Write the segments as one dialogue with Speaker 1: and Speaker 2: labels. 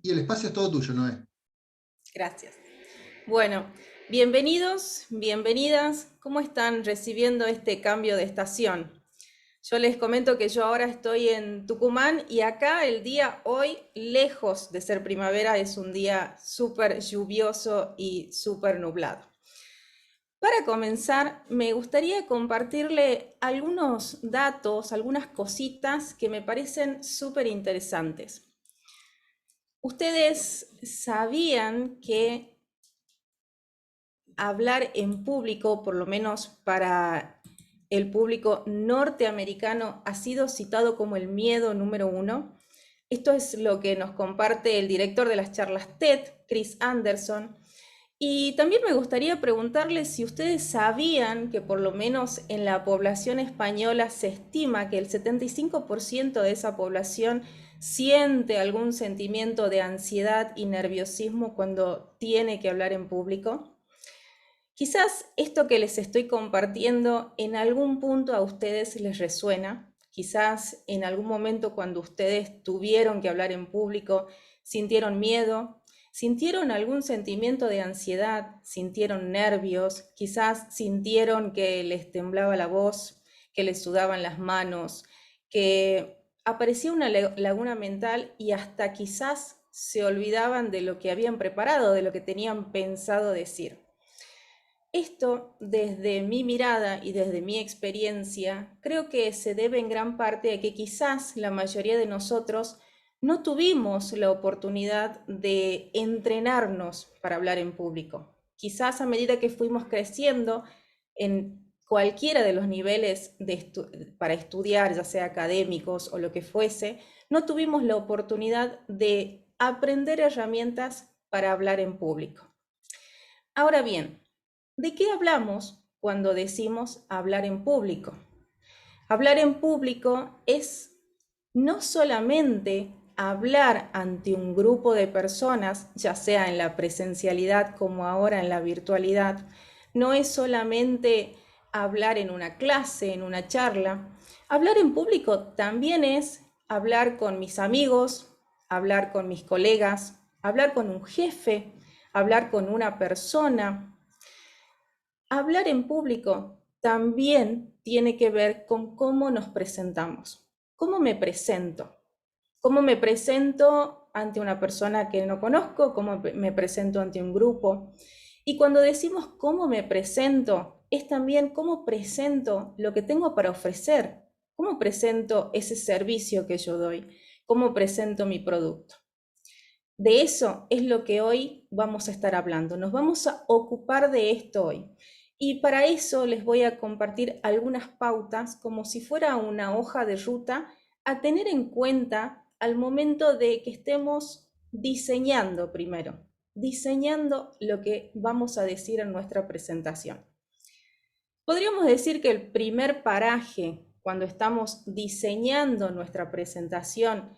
Speaker 1: y el espacio es todo tuyo, Noé.
Speaker 2: Gracias. Bueno, bienvenidos, bienvenidas. ¿Cómo están recibiendo este cambio de estación? Yo les comento que yo ahora estoy en Tucumán y acá el día hoy, lejos de ser primavera, es un día súper lluvioso y súper nublado. Para comenzar, me gustaría compartirle algunos datos, algunas cositas que me parecen súper interesantes. ¿Ustedes sabían que hablar en público, por lo menos para el público norteamericano, ha sido citado como el miedo número uno? Esto es lo que nos comparte el director de las charlas TED, Chris Anderson. Y también me gustaría preguntarles si ustedes sabían que por lo menos en la población española se estima que el 75% de esa población siente algún sentimiento de ansiedad y nerviosismo cuando tiene que hablar en público. Quizás esto que les estoy compartiendo en algún punto a ustedes les resuena. Quizás en algún momento cuando ustedes tuvieron que hablar en público sintieron miedo, sintieron algún sentimiento de ansiedad, sintieron nervios, quizás sintieron que les temblaba la voz, que les sudaban las manos, que aparecía una laguna mental y hasta quizás se olvidaban de lo que habían preparado, de lo que tenían pensado decir. Esto, desde mi mirada y desde mi experiencia, creo que se debe en gran parte a que quizás la mayoría de nosotros no tuvimos la oportunidad de entrenarnos para hablar en público. Quizás a medida que fuimos creciendo en cualquiera de los niveles para estudiar, ya sea académicos o lo que fuese, no tuvimos la oportunidad de aprender herramientas para hablar en público. Ahora bien, ¿de qué hablamos cuando decimos hablar en público? Hablar en público es no solamente hablar ante un grupo de personas, ya sea en la presencialidad como ahora en la virtualidad, no es solamente hablar en una clase, en una charla. Hablar en público también es hablar con mis amigos, hablar con mis colegas, hablar con un jefe, hablar con una persona. Hablar en público también tiene que ver con cómo nos presentamos. ¿Cómo me presento? ¿Cómo me presento ante una persona que no conozco? ¿Cómo me presento ante un grupo? Y cuando decimos cómo me presento, es también cómo presento lo que tengo para ofrecer, cómo presento ese servicio que yo doy, cómo presento mi producto. De eso es lo que hoy vamos a estar hablando. Nos vamos a ocupar de esto hoy. Y para eso les voy a compartir algunas pautas como si fuera una hoja de ruta a tener en cuenta al momento de que estemos diseñando primero, diseñando lo que vamos a decir en nuestra presentación. Podríamos decir que el primer paraje, cuando estamos diseñando nuestra presentación,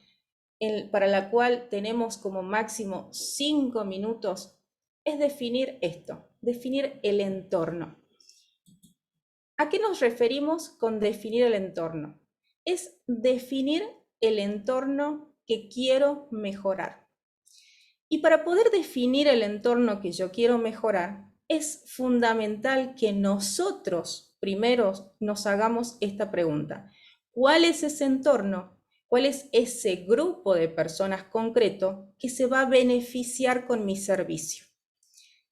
Speaker 2: para la cual tenemos como máximo 5 minutos, es definir esto, definir el entorno. ¿A qué nos referimos con definir el entorno? Es definir el entorno que quiero mejorar. Y para poder definir el entorno que yo quiero mejorar, es fundamental que nosotros primero nos hagamos esta pregunta. ¿Cuál es ese entorno? ¿Cuál es ese grupo de personas concreto que se va a beneficiar con mi servicio?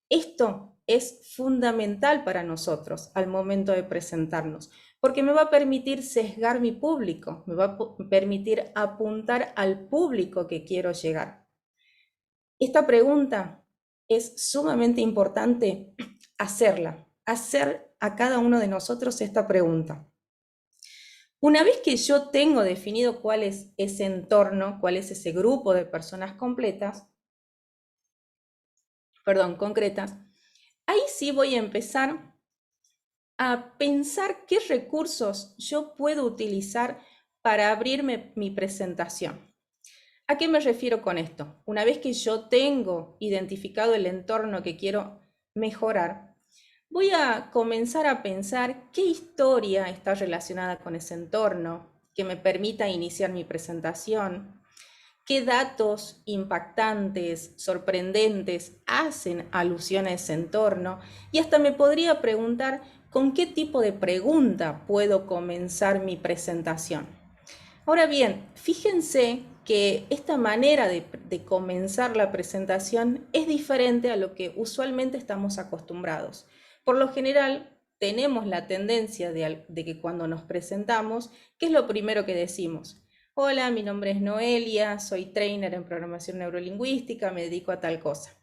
Speaker 2: Esto es fundamental para nosotros al momento de presentarnos, porque me va a permitir sesgar mi público, me va a permitir apuntar al público que quiero llegar. Esta pregunta es sumamente importante hacer a cada uno de nosotros esta pregunta. Una vez que yo tengo definido cuál es ese entorno, cuál es ese grupo de personas concretas, ahí sí voy a empezar a pensar qué recursos yo puedo utilizar para abrirme mi presentación. ¿A qué me refiero con esto? Una vez que yo tengo identificado el entorno que quiero mejorar, voy a comenzar a pensar qué historia está relacionada con ese entorno que me permita iniciar mi presentación, qué datos impactantes, sorprendentes hacen alusión a ese entorno, y hasta me podría preguntar con qué tipo de pregunta puedo comenzar mi presentación. Ahora bien, fíjense que esta manera de comenzar la presentación es diferente a lo que usualmente estamos acostumbrados. Por lo general, tenemos la tendencia de que cuando nos presentamos, ¿qué es lo primero que decimos? Hola, mi nombre es Noelia, soy trainer en programación neurolingüística, me dedico a tal cosa.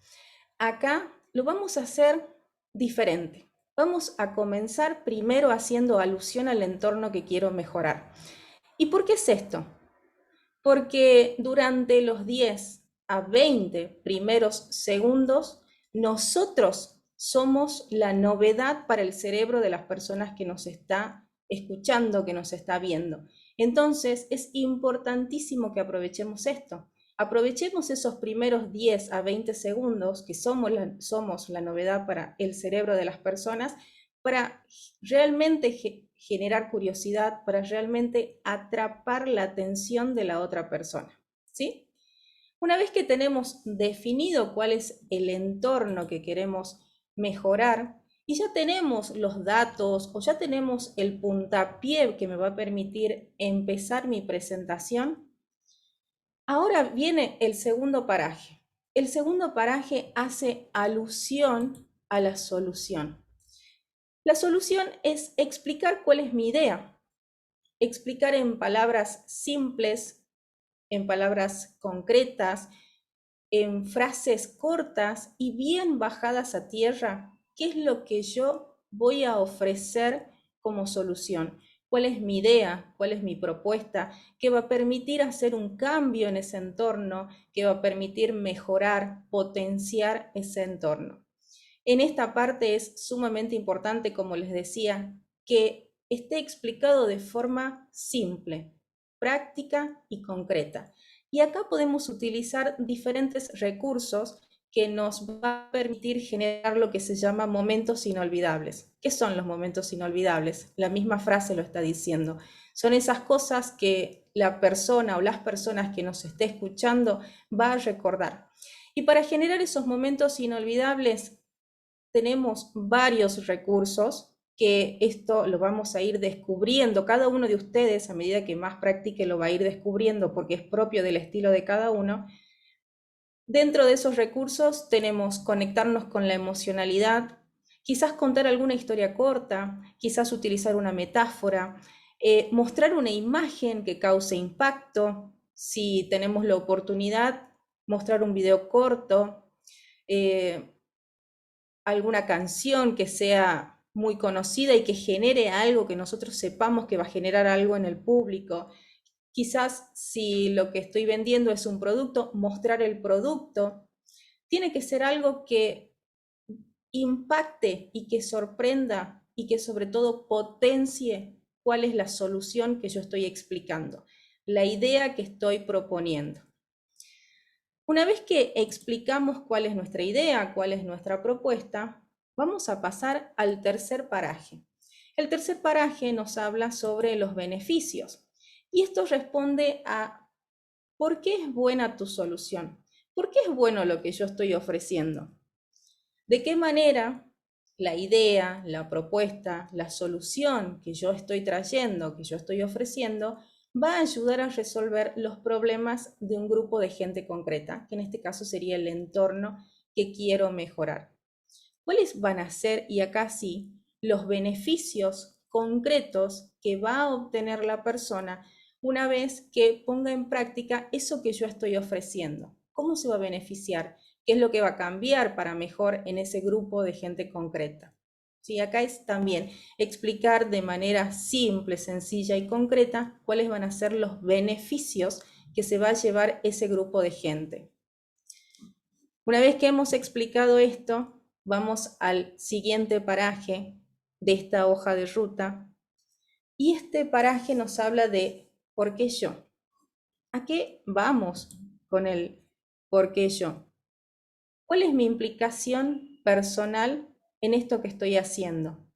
Speaker 2: Acá lo vamos a hacer diferente. Vamos a comenzar primero haciendo alusión al entorno que quiero mejorar. ¿Y por qué es esto? Porque durante los 10 a 20 primeros segundos, nosotros somos la novedad para el cerebro de las personas que nos está escuchando, que nos está viendo. Entonces, es importantísimo que aprovechemos esto. Aprovechemos esos primeros 10 a 20 segundos, que somos la novedad para el cerebro de las personas, para realmente generar curiosidad, para realmente atrapar la atención de la otra persona, ¿sí? Una vez que tenemos definido cuál es el entorno que queremos mejorar y ya tenemos los datos o ya tenemos el puntapié que me va a permitir empezar mi presentación, ahora viene el segundo paraje. El segundo paraje hace alusión a la solución. La solución es explicar cuál es mi idea, explicar en palabras simples, en palabras concretas, en frases cortas y bien bajadas a tierra, qué es lo que yo voy a ofrecer como solución, cuál es mi idea, cuál es mi propuesta, que va a permitir hacer un cambio en ese entorno, que va a permitir mejorar, potenciar ese entorno. En esta parte es sumamente importante, como les decía, que esté explicado de forma simple, práctica y concreta. Y acá podemos utilizar diferentes recursos que nos va a permitir generar lo que se llama momentos inolvidables. ¿Qué son los momentos inolvidables? La misma frase lo está diciendo. Son esas cosas que la persona o las personas que nos esté escuchando va a recordar. Y para generar esos momentos inolvidables, tenemos varios recursos que esto lo vamos a ir descubriendo. Cada uno de ustedes, a medida que más practique, lo va a ir descubriendo porque es propio del estilo de cada uno. Dentro de esos recursos tenemos conectarnos con la emocionalidad, quizás contar alguna historia corta, quizás utilizar una metáfora, mostrar una imagen que cause impacto, si tenemos la oportunidad, mostrar un video corto, alguna canción que sea muy conocida y que genere algo, que nosotros sepamos que va a generar algo en el público. Quizás si lo que estoy vendiendo es un producto, mostrar el producto. Tiene que ser algo que impacte y que sorprenda y que sobre todo potencie cuál es la solución que yo estoy explicando, la idea que estoy proponiendo. Una vez que explicamos cuál es nuestra idea, cuál es nuestra propuesta, vamos a pasar al tercer paraje. El tercer paraje nos habla sobre los beneficios y esto responde a ¿por qué es buena tu solución? ¿Por qué es bueno lo que yo estoy ofreciendo? ¿De qué manera la idea, la propuesta, la solución que yo estoy trayendo, que yo estoy ofreciendo, va a ayudar a resolver los problemas de un grupo de gente concreta, que en este caso sería el entorno que quiero mejorar? ¿Cuáles van a ser, y acá sí, los beneficios concretos que va a obtener la persona una vez que ponga en práctica eso que yo estoy ofreciendo? ¿Cómo se va a beneficiar? ¿Qué es lo que va a cambiar para mejor en ese grupo de gente concreta? Sí, acá es también explicar de manera simple, sencilla y concreta cuáles van a ser los beneficios que se va a llevar ese grupo de gente. Una vez que hemos explicado esto, vamos al siguiente paraje de esta hoja de ruta. Y este paraje nos habla de ¿por qué yo? ¿A qué vamos con el por qué yo? ¿Cuál es mi implicación personal en esto que estoy haciendo?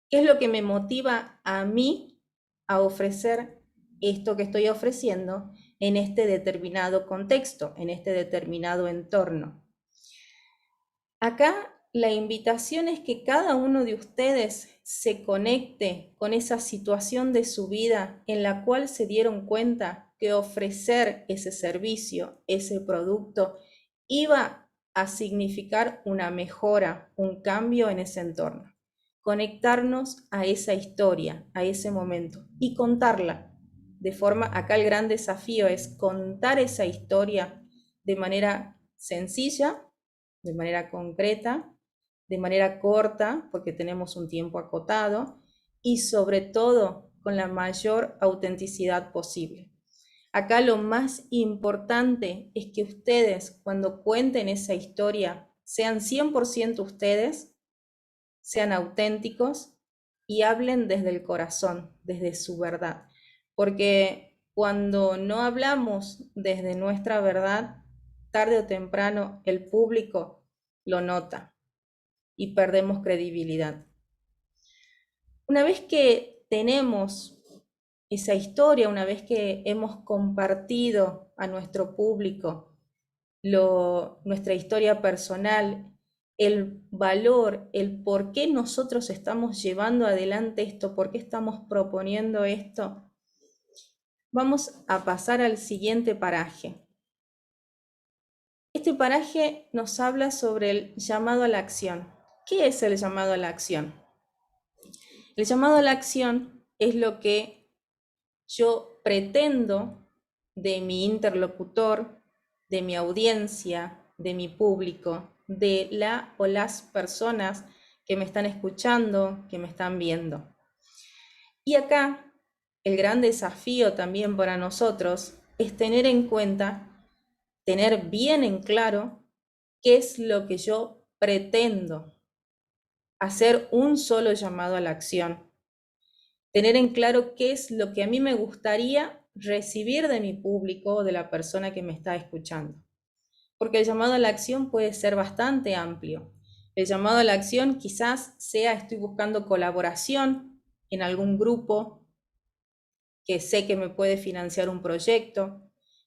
Speaker 2: ¿Qué es lo que me motiva a mí a ofrecer esto que estoy ofreciendo? en este determinado contexto, en este determinado entorno. Acá la invitación es que cada uno de ustedes se conecte con esa situación de su vida en la cual se dieron cuenta que ofrecer ese servicio, ese producto, iba a significar una mejora, un cambio en ese entorno. Conectarnos a esa historia, a ese momento y contarla. De forma, acá el gran desafío es contar esa historia de manera sencilla, de manera concreta, de manera corta, porque tenemos un tiempo acotado, y sobre todo con la mayor autenticidad posible. Acá lo más importante es que ustedes, cuando cuenten esa historia, sean 100% ustedes, sean auténticos y hablen desde el corazón, desde su verdad. Porque cuando no hablamos desde nuestra verdad, tarde o temprano el público lo nota y perdemos credibilidad. Una vez que tenemos esa historia, una vez que hemos compartido a nuestro público nuestra historia personal, el valor, el por qué nosotros estamos llevando adelante esto, por qué estamos proponiendo esto, vamos a pasar al siguiente paraje. Este paraje nos habla sobre el llamado a la acción. ¿Qué es el llamado a la acción? El llamado a la acción es lo que yo pretendo de mi interlocutor, de mi audiencia, de mi público, de la o las personas que me están escuchando, que me están viendo. Y acá el gran desafío también para nosotros es tener en cuenta, tener bien en claro qué es lo que yo pretendo, hacer un solo llamado a la acción, tener en claro qué es lo que a mí me gustaría recibir de mi público o de la persona que me está escuchando. Porque el llamado a la acción puede ser bastante amplio. El llamado a la acción quizás sea estoy buscando colaboración en algún grupo que sé que me puede financiar un proyecto.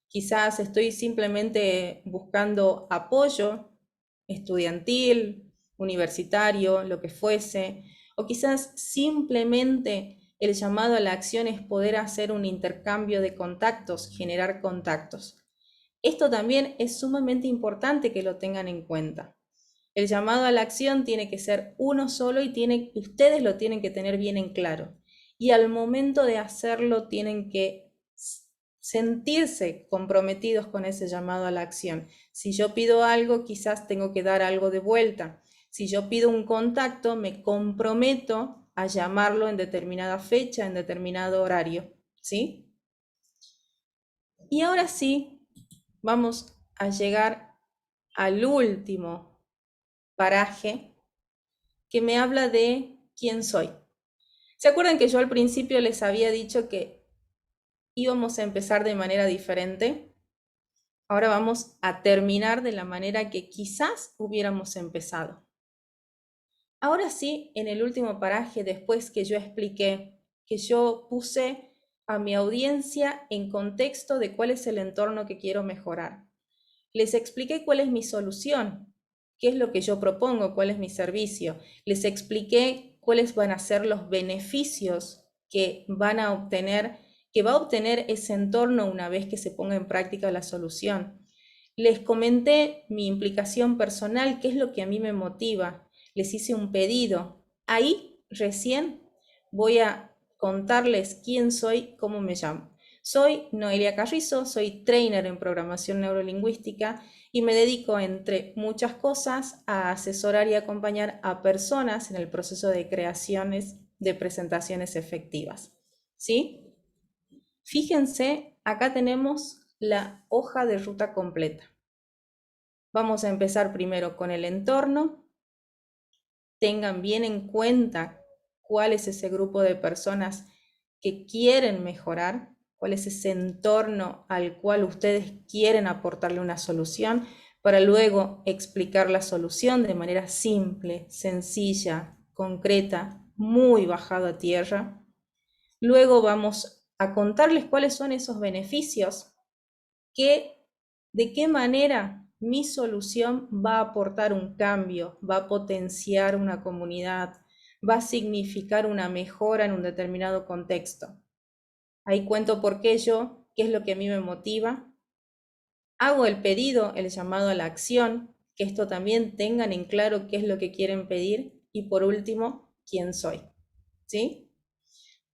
Speaker 2: Quizás estoy simplemente buscando apoyo estudiantil, universitario, lo que fuese. O quizás simplemente el llamado a la acción es poder hacer un intercambio de contactos, generar contactos. Esto también es sumamente importante que lo tengan en cuenta. El llamado a la acción tiene que ser uno solo y ustedes lo tienen que tener bien en claro. Y al momento de hacerlo tienen que sentirse comprometidos con ese llamado a la acción. Si yo pido algo, quizás tengo que dar algo de vuelta. Si yo pido un contacto, me comprometo a llamarlo en determinada fecha, en determinado horario, ¿sí? Y ahora sí, vamos a llegar al último paraje que me habla de quién soy. ¿Se acuerdan que yo al principio les había dicho que íbamos a empezar de manera diferente? Ahora vamos a terminar de la manera que quizás hubiéramos empezado. Ahora sí, en el último paraje, después que yo expliqué, que yo puse a mi audiencia en contexto de cuál es el entorno que quiero mejorar. Les expliqué cuál es mi solución, qué es lo que yo propongo, cuál es mi servicio. Les expliqué cuáles van a ser los beneficios que van a obtener, que va a obtener ese entorno una vez que se ponga en práctica la solución. Les comenté mi implicación personal, qué es lo que a mí me motiva. Les hice un pedido. Ahí recién voy a contarles quién soy, cómo me llamo. Soy Noelia Carrizo, soy trainer en programación neurolingüística y me dedico, entre muchas cosas, a asesorar y acompañar a personas en el proceso de creaciones de presentaciones efectivas. ¿Sí? Fíjense, acá tenemos la hoja de ruta completa. Vamos a empezar primero con el entorno. Tengan bien en cuenta cuál es ese grupo de personas que quieren mejorar, cuál es ese entorno al cual ustedes quieren aportarle una solución, para luego explicar la solución de manera simple, sencilla, concreta, muy bajado a tierra. Luego vamos a contarles cuáles son esos beneficios de qué manera mi solución va a aportar un cambio, va a potenciar una comunidad, va a significar una mejora en un determinado contexto. Ahí cuento por qué yo, qué es lo que a mí me motiva. Hago el pedido, el llamado a la acción, que esto también tengan en claro qué es lo que quieren pedir. Y por último, quién soy. ¿Sí?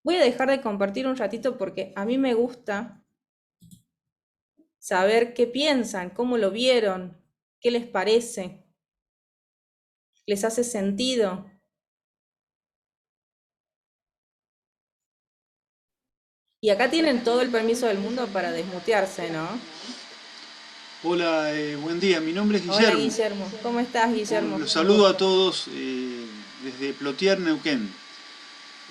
Speaker 2: Voy a dejar de compartir un ratito porque a mí me gusta saber qué piensan, cómo lo vieron, qué les parece, les hace sentido. Y acá tienen todo el permiso del mundo para desmutearse, ¿no?
Speaker 1: Hola, buen día. Mi nombre es
Speaker 2: Hola
Speaker 1: Guillermo.
Speaker 2: Guillermo, ¿cómo estás Guillermo?
Speaker 1: Los
Speaker 2: Un
Speaker 1: saludo a
Speaker 2: gusto,
Speaker 1: todos desde Plotier, Neuquén.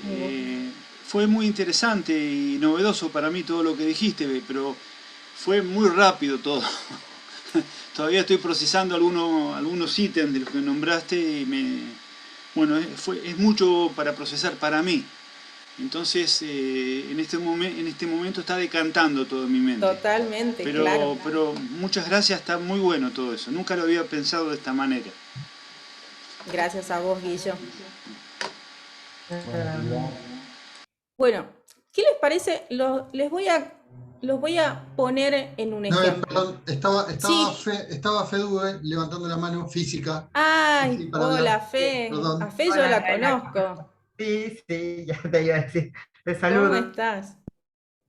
Speaker 2: un gusto.
Speaker 1: Fue muy interesante y novedoso para mí todo lo que dijiste, pero fue muy rápido todo. Todavía estoy procesando algunos ítems de los que nombraste y bueno, es mucho para procesar para mí. Entonces, en este momento está decantando todo en mi mente.
Speaker 2: Totalmente, claro.
Speaker 1: Pero muchas gracias, está muy bueno todo eso. Nunca lo había pensado de esta manera.
Speaker 2: Gracias a vos, Guillo.
Speaker 3: Buen día.
Speaker 2: Bueno, ¿qué les parece? Los voy a poner en un
Speaker 3: No,
Speaker 2: ejemplo.
Speaker 3: perdón,
Speaker 2: Sí.
Speaker 3: estaba Fedue levantando la mano física,
Speaker 2: Ay,
Speaker 3: así para
Speaker 2: hola,
Speaker 3: hablar.
Speaker 2: Fe. A
Speaker 3: Perdón.
Speaker 2: Fe yo
Speaker 4: Hola,
Speaker 2: la
Speaker 4: Noelia.
Speaker 2: conozco.
Speaker 4: Sí, sí, ya te iba a decir. Te
Speaker 2: ¿Cómo
Speaker 4: saludo.
Speaker 2: estás?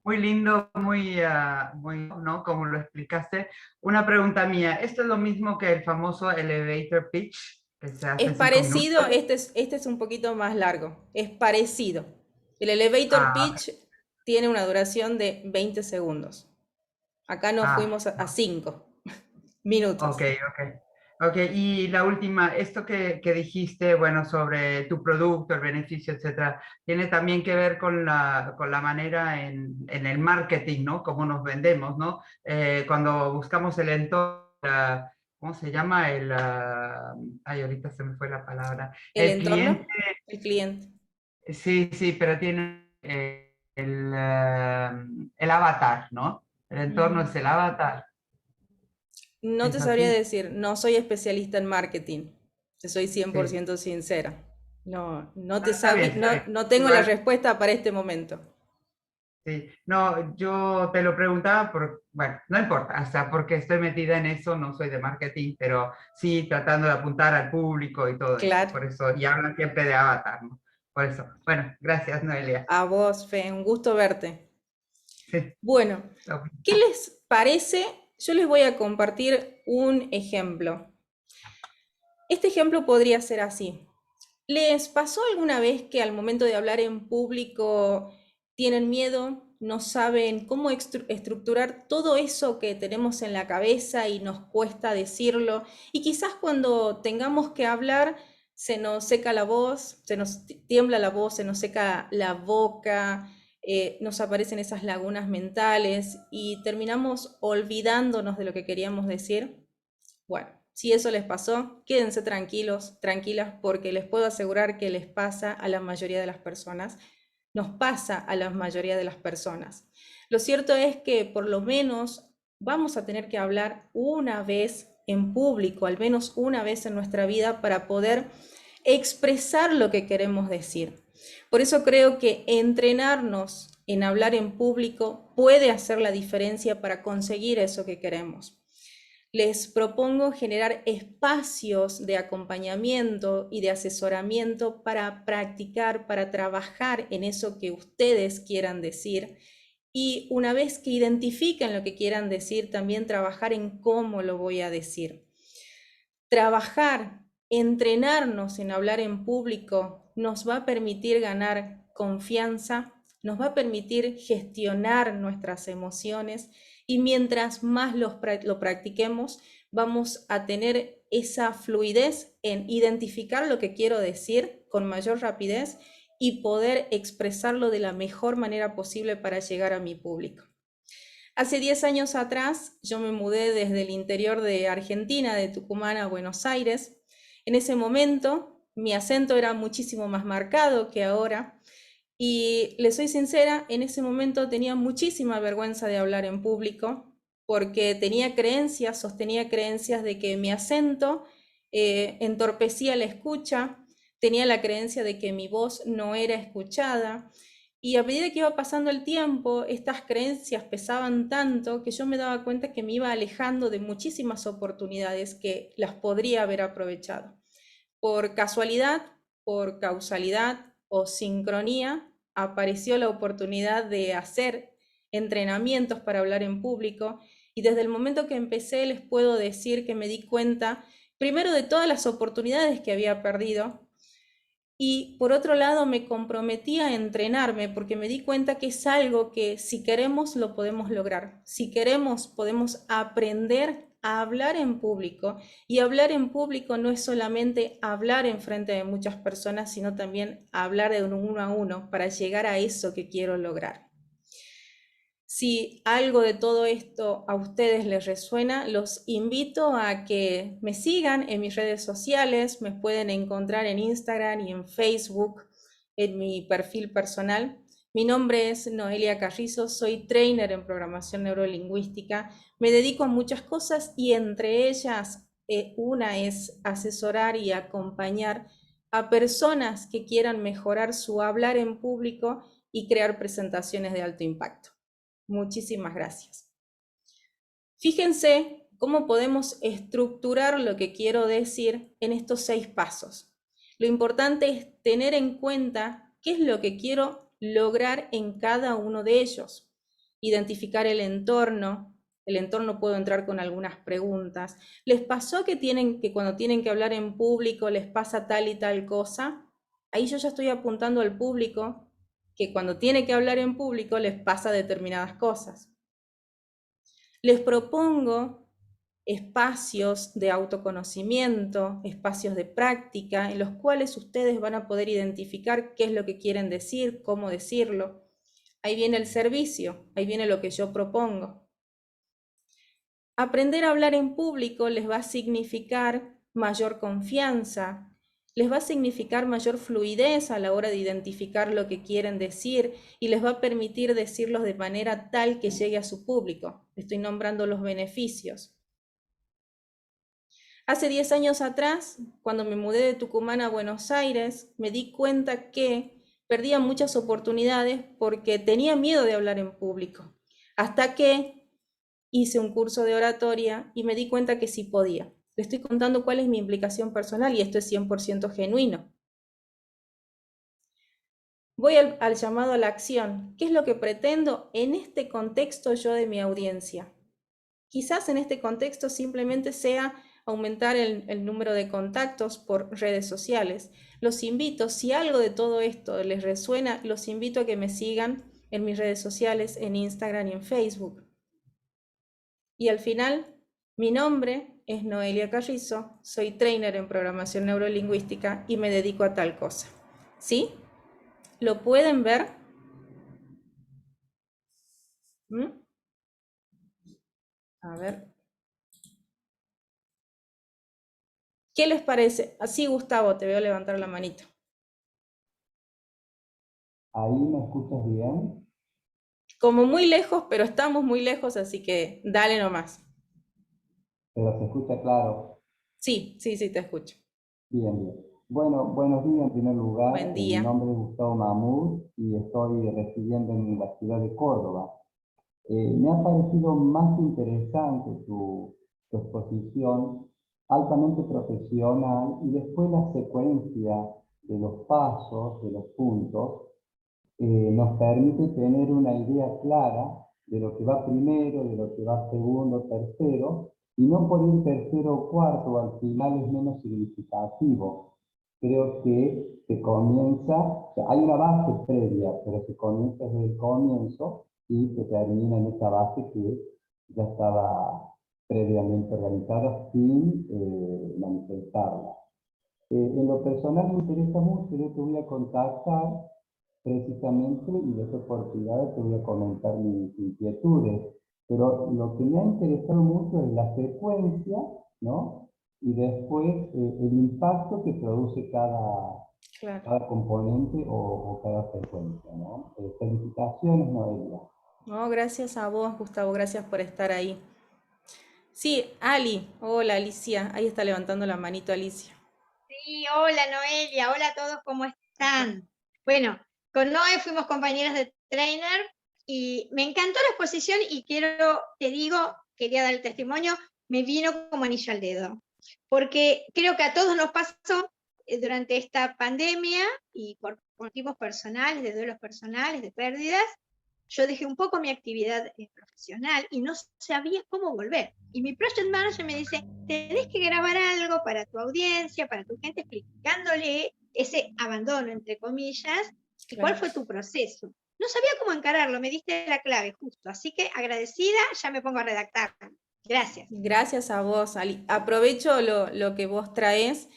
Speaker 4: Muy lindo, muy, ¿no? Como lo explicaste. Una pregunta mía. ¿Esto es lo mismo que el famoso elevator pitch que se hace
Speaker 2: Es
Speaker 4: en 5 minutos?
Speaker 2: parecido, este es un poquito más largo. Es parecido. El elevator
Speaker 4: Ah, ok.
Speaker 2: pitch tiene una duración de 20 segundos. Acá nos
Speaker 4: Ah,
Speaker 2: fuimos a 5 minutos.
Speaker 4: ok, ok. Ok, y la última, esto que dijiste, bueno, sobre tu producto, el beneficio, etcétera, tiene también que ver con la manera en el marketing, ¿no? Cómo nos vendemos, ¿no? Cuando buscamos el entorno, ¿cómo se llama? Ay, ahorita se me fue la palabra.
Speaker 2: El
Speaker 4: El cliente,
Speaker 2: entorno, el cliente.
Speaker 4: sí, sí, pero tiene el avatar, ¿no? El entorno
Speaker 2: Ujú.
Speaker 4: es el avatar,
Speaker 2: No te
Speaker 4: ¿es
Speaker 2: sabría
Speaker 4: así?
Speaker 2: decir, no soy especialista en marketing, te soy cien por
Speaker 4: Sí.
Speaker 2: ciento sincera. No, no te
Speaker 4: Está bien, está
Speaker 2: no,
Speaker 4: bien.
Speaker 2: no tengo la
Speaker 4: Igual,
Speaker 2: respuesta para este momento.
Speaker 4: sí. No, yo te lo preguntaba bueno, no importa, hasta porque estoy metida en eso, no soy de marketing, pero sí tratando de apuntar al público y todo eso.
Speaker 2: Claro,
Speaker 4: Por eso, y hablan siempre de avatar, ¿no? Por eso. Bueno, gracias, Noelia.
Speaker 2: a vos, Fe, un gusto verte.
Speaker 4: Sí,
Speaker 2: Bueno,
Speaker 4: lo-
Speaker 2: ¿qué les parece? Yo les voy a compartir un ejemplo. Este ejemplo podría ser así. ¿Les pasó alguna vez que al momento de hablar en público tienen miedo, no saben cómo estructurar todo eso que tenemos en la cabeza y nos cuesta decirlo? Y quizás cuando tengamos que hablar se nos seca la voz, se nos tiembla la voz, se nos seca la boca, nos aparecen esas lagunas mentales y terminamos olvidándonos de lo que queríamos decir. Bueno, si eso les pasó, quédense tranquilos, tranquilas, porque les puedo asegurar que les pasa a la mayoría de las personas. Nos pasa a la mayoría de las personas. Lo cierto es que por lo menos vamos a tener que hablar una vez en público, al menos una vez en nuestra vida, para poder expresar lo que queremos decir. Por eso creo que entrenarnos en hablar en público puede hacer la diferencia para conseguir eso que queremos. Les propongo generar espacios de acompañamiento y de asesoramiento para practicar, para trabajar en eso que ustedes quieran decir. Y una vez que identifiquen lo que quieran decir, también trabajar en cómo lo voy a decir. Trabajar, entrenarnos en hablar en público nos va a permitir ganar confianza, nos va a permitir gestionar nuestras emociones y mientras más lo practiquemos, vamos a tener esa fluidez en identificar lo que quiero decir con mayor rapidez y poder expresarlo de la mejor manera posible para llegar a mi público. Hace 10 años atrás yo me mudé desde el interior de Argentina, de Tucumán a Buenos Aires. En ese momento mi acento era muchísimo más marcado que ahora y les soy sincera, en ese momento tenía muchísima vergüenza de hablar en público. porque sostenía creencias de que mi acento entorpecía la escucha, tenía la creencia de que mi voz no era escuchada, y a medida que iba pasando el tiempo, estas creencias pesaban tanto que yo me daba cuenta que me iba alejando de muchísimas oportunidades que las podría haber aprovechado. Por casualidad, por causalidad o sincronía, apareció la oportunidad de hacer entrenamientos para hablar en público, y desde el momento que empecé les puedo decir que me di cuenta, primero, de todas las oportunidades que había perdido, y por otro lado me comprometí a entrenarme porque me di cuenta que es algo que si queremos lo podemos lograr. Si queremos podemos aprender a hablar en público, y hablar en público no es solamente hablar en frente de muchas personas, sino también hablar de uno a uno para llegar a eso que quiero lograr. Si algo de todo esto a ustedes les resuena, los invito a que me sigan en mis redes sociales. Me pueden encontrar en Instagram y en Facebook, en mi perfil personal. Mi nombre es Noelia Carrizo, soy trainer en programación neurolingüística. Me dedico a muchas cosas, y entre ellas una es asesorar y acompañar a personas que quieran mejorar su hablar en público y crear presentaciones de alto impacto. Muchísimas gracias. Fíjense cómo podemos estructurar lo que quiero decir en estos 6 pasos. Lo importante es tener en cuenta qué es lo que quiero lograr en cada uno de ellos. Identificar el entorno. El entorno, puedo entrar con algunas preguntas. ¿Les pasó que cuando tienen que hablar en público les pasa tal y tal cosa? Ahí yo ya estoy apuntando al público que cuando tiene que hablar en público les pasa determinadas cosas. Les propongo espacios de autoconocimiento, espacios de práctica, en los cuales ustedes van a poder identificar qué es lo que quieren decir, cómo decirlo. Ahí viene el servicio, ahí viene lo que yo propongo. Aprender a hablar en público les va a significar mayor confianza, les va a significar mayor fluidez a la hora de identificar lo que quieren decir, y les va a permitir decirlos de manera tal que llegue a su público. Estoy nombrando los beneficios. Hace 10 años atrás, cuando me mudé de Tucumán a Buenos Aires, me di cuenta que perdía muchas oportunidades porque tenía miedo de hablar en público, hasta que hice un curso de oratoria y me di cuenta que sí podía. Le estoy contando cuál es mi implicación personal, y esto es 100% genuino. Voy al llamado a la acción. ¿Qué es lo que pretendo en este contexto yo de mi audiencia? Quizás en este contexto simplemente sea aumentar el número de contactos por redes sociales. Los invito, si algo de todo esto les resuena, los invito a que me sigan en mis redes sociales, en Instagram y en Facebook. Y al final, mi nombre es Noelia Carrizo, soy trainer en programación neurolingüística y me dedico a tal cosa. ¿Sí? ¿Lo pueden ver? ¿Mm? A ver. ¿Qué les parece? Así, Gustavo, te veo levantar la manito.
Speaker 5: ¿Ahí me escuchas bien?
Speaker 2: Como muy lejos, pero estamos muy lejos, así que dale nomás.
Speaker 5: Pero se escucha claro.
Speaker 2: Sí, te escucho.
Speaker 5: Bien, bien. Bueno, buenos días en primer lugar.
Speaker 2: Buen
Speaker 5: Mi
Speaker 2: día.
Speaker 5: nombre es Gustavo Mahmoud y estoy residiendo en la ciudad de Córdoba. Me ha parecido más interesante tu exposición, altamente profesional, y después la secuencia de los pasos, de los puntos, nos permite tener una idea clara de lo que va primero, de lo que va segundo, tercero, y no por ir tercero o cuarto al final es menos significativo. Creo que se comienza, o sea, hay una base previa, pero se comienza desde el comienzo y se termina en esa base que ya estaba previamente organizada sin manifestarla. En lo personal me interesa mucho, yo te voy a contactar precisamente, y de esa oportunidad te voy a comentar mis inquietudes. Pero lo que me ha interesado mucho es la secuencia, ¿no? Y después el impacto que produce
Speaker 2: Claro.
Speaker 5: cada componente o cada secuencia, ¿no? Felicitaciones, Noelia.
Speaker 2: No, gracias a vos, Gustavo, gracias por estar ahí. Sí, Ali. Hola, Alicia. Ahí está levantando la manito Alicia.
Speaker 6: Sí, hola Noelia, hola a todos, ¿cómo están? Bueno, con Noé fuimos compañeras de trainer y me encantó la exposición y te digo, quería dar el testimonio, me vino como anillo al dedo, porque creo que a todos nos pasó durante esta pandemia y por motivos personales, de duelos personales, de pérdidas, yo dejé un poco mi actividad profesional y no sabía cómo volver. Y mi project manager me dice, tenés que grabar algo para tu audiencia, para tu gente, explicándole ese abandono, entre comillas, y cuál
Speaker 2: Claro.
Speaker 6: fue tu proceso. No sabía cómo encararlo, me diste la clave justo. Así que agradecida, ya me pongo a redactar. Gracias.
Speaker 2: Gracias a vos, Ali. Aprovecho lo que vos traes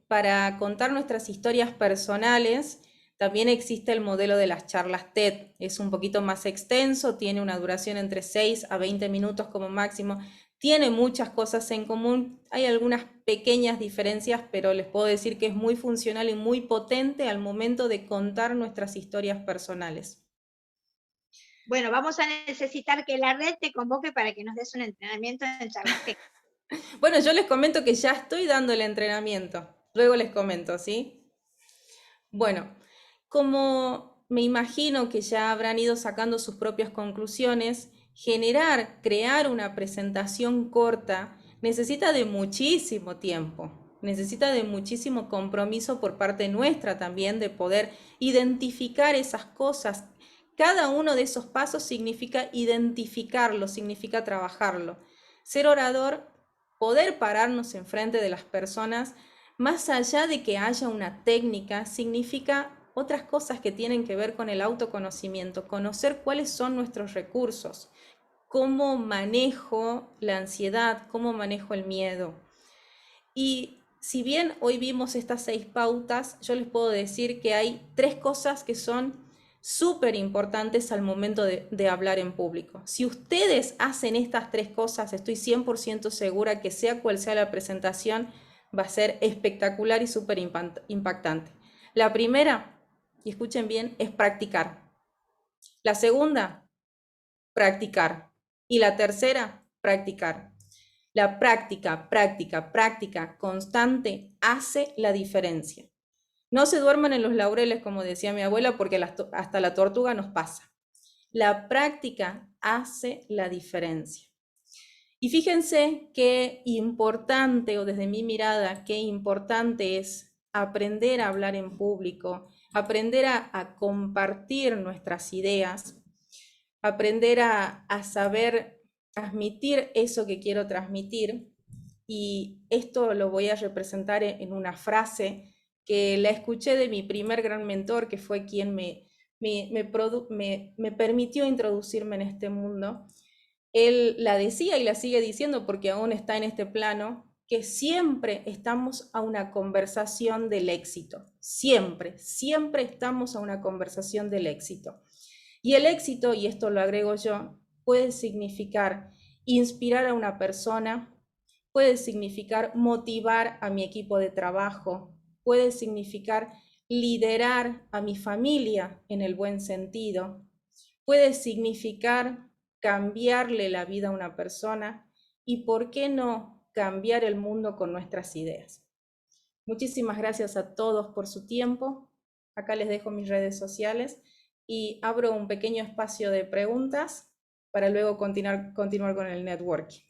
Speaker 2: para contar nuestras historias personales. También existe el modelo de las charlas TED. Es un poquito más extenso, tiene una duración entre 6 a 20 minutos como máximo. Tiene muchas cosas en común. Hay algunas pequeñas diferencias, pero les puedo decir que es muy funcional y muy potente al momento de contar nuestras historias personales.
Speaker 6: Bueno, vamos a necesitar que la red te convoque para que nos des un entrenamiento en charlas TED.
Speaker 2: Bueno, yo les comento que ya estoy dando el entrenamiento. Luego les comento, ¿sí? Bueno, como me imagino que ya habrán ido sacando sus propias conclusiones, crear una presentación corta necesita de muchísimo tiempo, necesita de muchísimo compromiso por parte nuestra también de poder identificar esas cosas. Cada uno de esos pasos significa identificarlo, significa trabajarlo. Ser orador, poder pararnos enfrente de las personas, más allá de que haya una técnica, significa otras cosas que tienen que ver con el autoconocimiento, conocer cuáles son nuestros recursos, cómo manejo la ansiedad, cómo manejo el miedo. Y si bien hoy vimos estas 6 pautas, yo les puedo decir que hay 3 cosas que son súper importantes al momento de hablar en público. Si ustedes hacen estas 3 cosas, estoy 100% segura que sea cual sea la presentación, va a ser espectacular y súper impactante. La primera, y escuchen bien, es practicar. La segunda, practicar. Y la tercera, practicar. La práctica constante hace la diferencia. No se duerman en los laureles, como decía mi abuela, porque hasta la tortuga nos pasa. La práctica hace la diferencia. Y fíjense qué importante, o desde mi mirada, qué importante es aprender a hablar en público, aprender a compartir nuestras ideas, aprender a saber transmitir eso que quiero transmitir. Y esto lo voy a representar en una frase que la escuché de mi primer gran mentor, que fue quien me permitió introducirme en este mundo. Él la decía y la sigue diciendo porque aún está en este plano, que siempre estamos a una conversación del éxito. Siempre, siempre estamos a una conversación del éxito. Y el éxito, y esto lo agrego yo, puede significar inspirar a una persona, puede significar motivar a mi equipo de trabajo, puede significar liderar a mi familia en el buen sentido, puede significar cambiarle la vida a una persona y, ¿por qué no, cambiar el mundo con nuestras ideas? Muchísimas gracias a todos por su tiempo. Acá les dejo mis redes sociales y abro un pequeño espacio de preguntas para luego continuar con el networking.